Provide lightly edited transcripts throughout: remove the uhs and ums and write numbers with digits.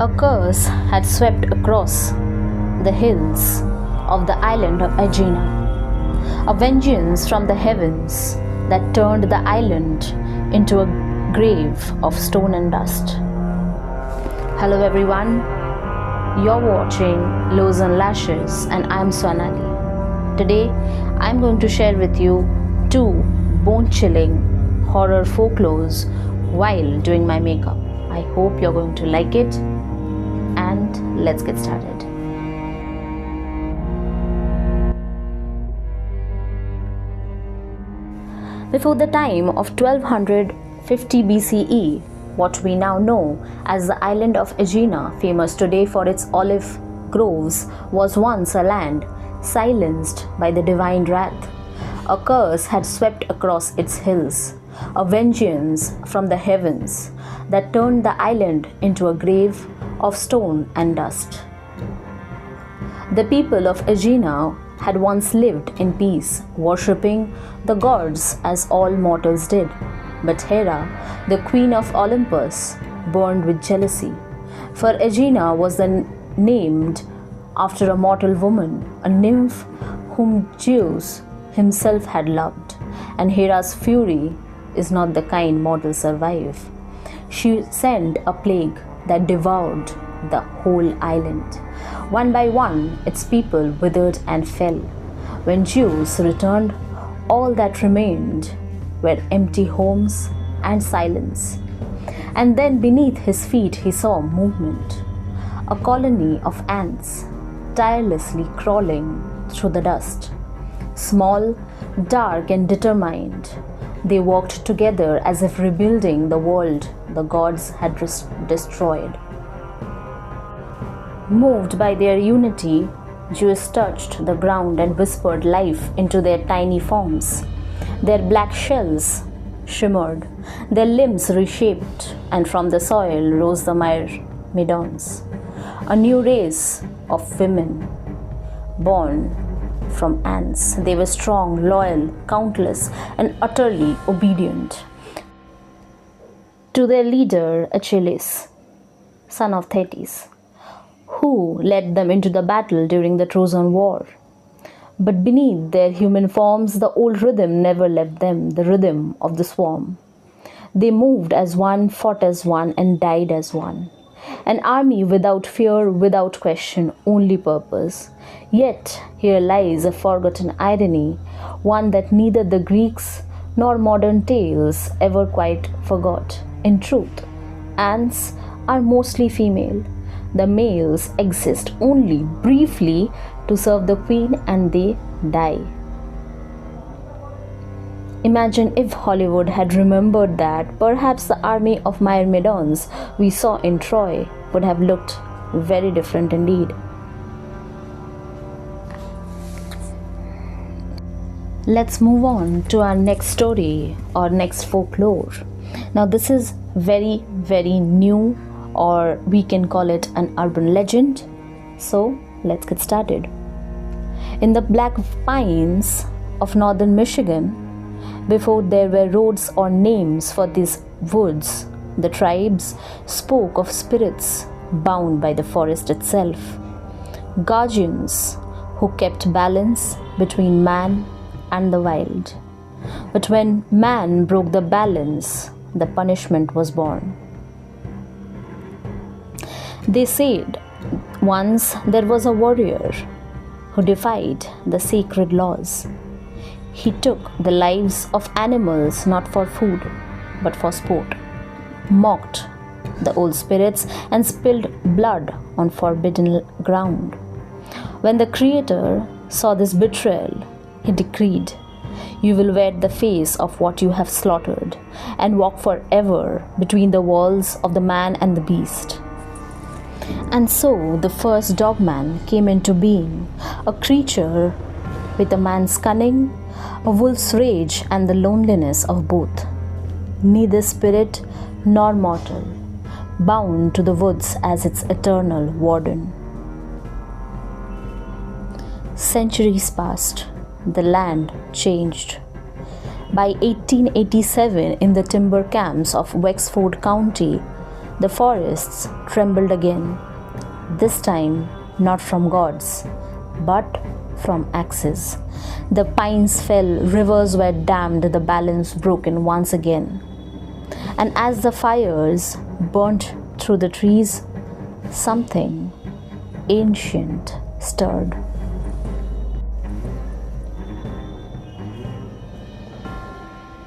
A curse had swept across the hills of the island of Aegina, a vengeance from the heavens that turned the island into a grave of stone and dust. Hello everyone, you're watching Lows and Lashes and I'm Swanali. Today I'm going to share with you 2 bone-chilling horror folklores while doing my makeup. I hope you're going to like it, and let's get started. Before the time of 1250 BCE, what we now know as the island of Aegina, famous today for its olive groves, was once a land silenced by the divine wrath. A curse had swept across its hills, a vengeance from the heavens that turned the island into a grave of stone and dust. The people of Aegina had once lived in peace, worshipping the gods as all mortals did. But Hera, the queen of Olympus, burned with jealousy, for Aegina was named after a mortal woman, a nymph whom Zeus himself had loved, and Hera's fury is not the kind mortals survive. She sent a plague that devoured the whole island. One by one, its people withered and fell. When Zeus returned, all that remained were empty homes and silence. And then beneath his feet he saw movement, a colony of ants tirelessly crawling through the dust. Small, dark and determined, they walked together as if rebuilding the world the gods had destroyed. Moved by their unity, Zeus touched the ground and whispered life into their tiny forms. Their black shells shimmered, their limbs reshaped, and from the soil rose the myrmidons, a new race of women born from ants. They were strong, loyal, countless, and utterly obedient to their leader Achilles, son of Thetis, who led them into the battle during the Trojan War. But beneath their human forms, the old rhythm never left them, the rhythm of the swarm. They moved as one, fought as one, and died as one. An army without fear, without question, only purpose. Yet here lies a forgotten irony, one that neither the Greeks nor modern tales ever quite forgot. In truth, ants are mostly female. The males exist only briefly to serve the queen and they die. Imagine if Hollywood had remembered that, perhaps the army of myrmidons we saw in Troy would have looked very different indeed. Let's move on to our next story or next folklore. Now this is very new, or we can call it an urban legend. So let's get started. In the Black Pines of northern Michigan, before there were roads or names for these woods, the tribes spoke of spirits bound by the forest itself, guardians who kept balance between man and the wild. But when man broke the balance, the punishment was born. They said once there was a warrior who defied the sacred laws. He took the lives of animals not for food but for sport, mocked the old spirits and spilled blood on forbidden ground. When the Creator saw this betrayal, he decreed, "You will wear the face of what you have slaughtered and walk forever between the walls of the man and the beast." And so the first dogman came into being, a creature with a man's cunning, a wolf's rage, and the loneliness of both. Neither spirit nor mortal, bound to the woods as its eternal warden. Centuries passed, the land changed. By 1887, in the timber camps of Wexford County, The forests trembled again, this time not from gods, but from axes. The pines fell, rivers were dammed, the balance broken once again. And as the fires burnt through the trees, something ancient stirred.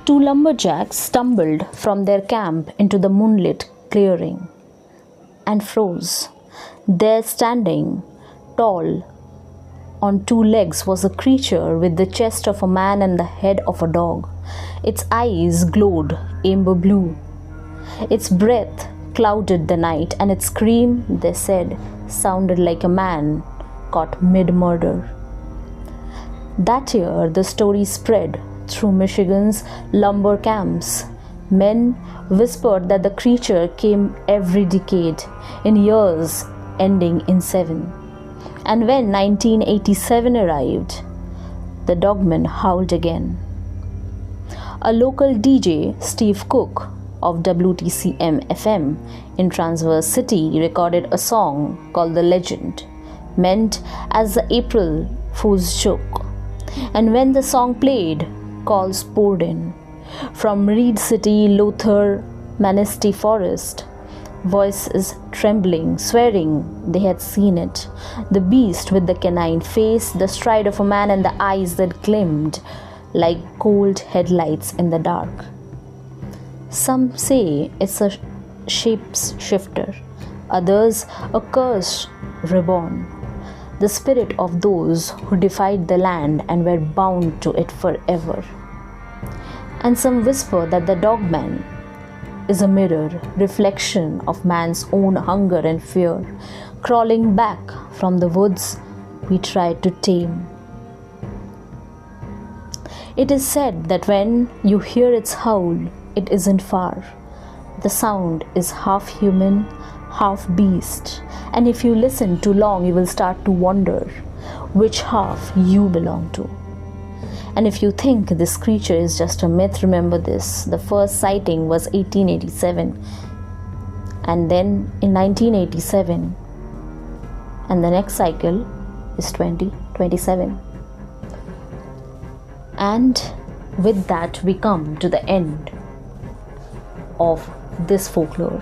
Two lumberjacks stumbled from their camp into the moonlit clearing and froze. There, standing tall on two legs, was a creature with the chest of a man and the head of a dog. Its eyes glowed amber blue. Its breath clouded the night, and its scream, they said, sounded like a man caught mid-murder. That year, the story spread through Michigan's lumber camps. Men whispered that the creature came every decade, in years ending in 7. And when 1987 arrived, the dogman howled again. A local DJ, Steve Cook of WTCM FM in Transverse City, recorded a song called The Legend, meant as the April Fool's joke. And when the song played, calls poured in from Reed City, Luther, Manistee Forest, voices trembling, swearing they had seen it. The beast with the canine face, the stride of a man, and the eyes that gleamed like cold headlights in the dark. Some say it's a shapeshifter, others a curse reborn, the spirit of those who defied the land and were bound to it forever. And some whisper that the dogman is a mirror, reflection of man's own hunger and fear, crawling back from the woods we tried to tame. It is said that when you hear its howl, it isn't far. The sound is half human, half beast, and if you listen too long, you will start to wonder which half you belong to. And if you think this creature is just a myth, remember this: the first sighting was 1887, and then in 1987, and the next cycle is 2027. And with that, we come to the end of this folklore.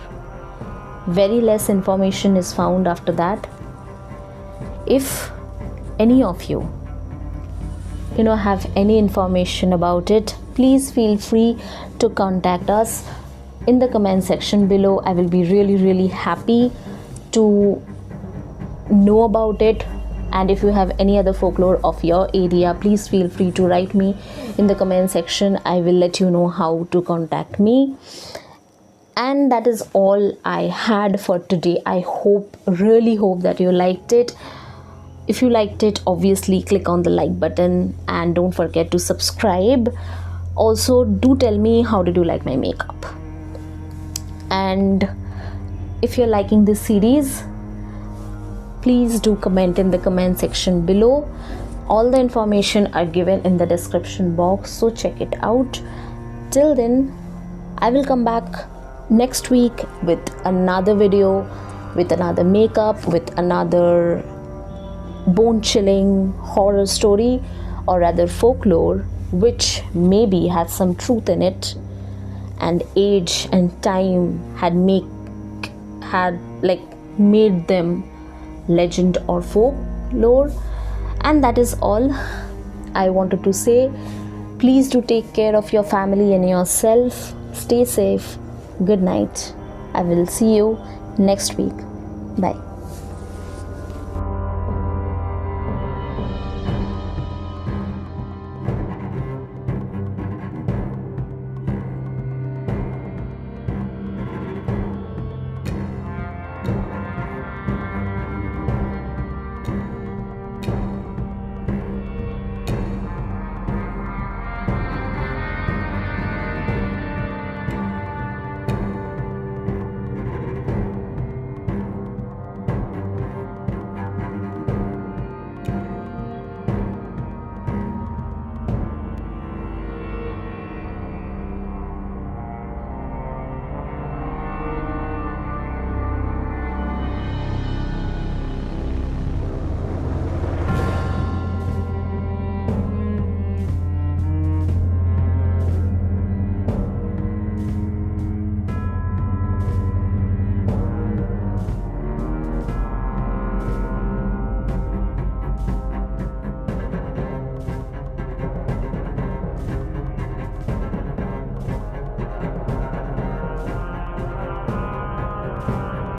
Very less information is found after that. If any of you have any information about it, please feel free to contact us in the comment section below. I will be really happy to know about it. And if you have any other folklore of your area, please feel free to write me in the comment section. I will let you know how to contact me. And that is all I had for today. I really hope that you liked it. If you liked it, obviously click on the like button and don't forget to subscribe. Also, do tell me how did you like my makeup. And if you're liking this series, please do comment in the comment section below. All the information are given in the description box, so check it out. Till then, I will come back next week with another video, with another makeup, with another bone-chilling horror story, or rather folklore, which maybe has some truth in it, and age and time had made them legend or folklore. And that is all I wanted to say. Please do take care of your family and yourself. Stay safe. Good night. I will see you next week. Bye.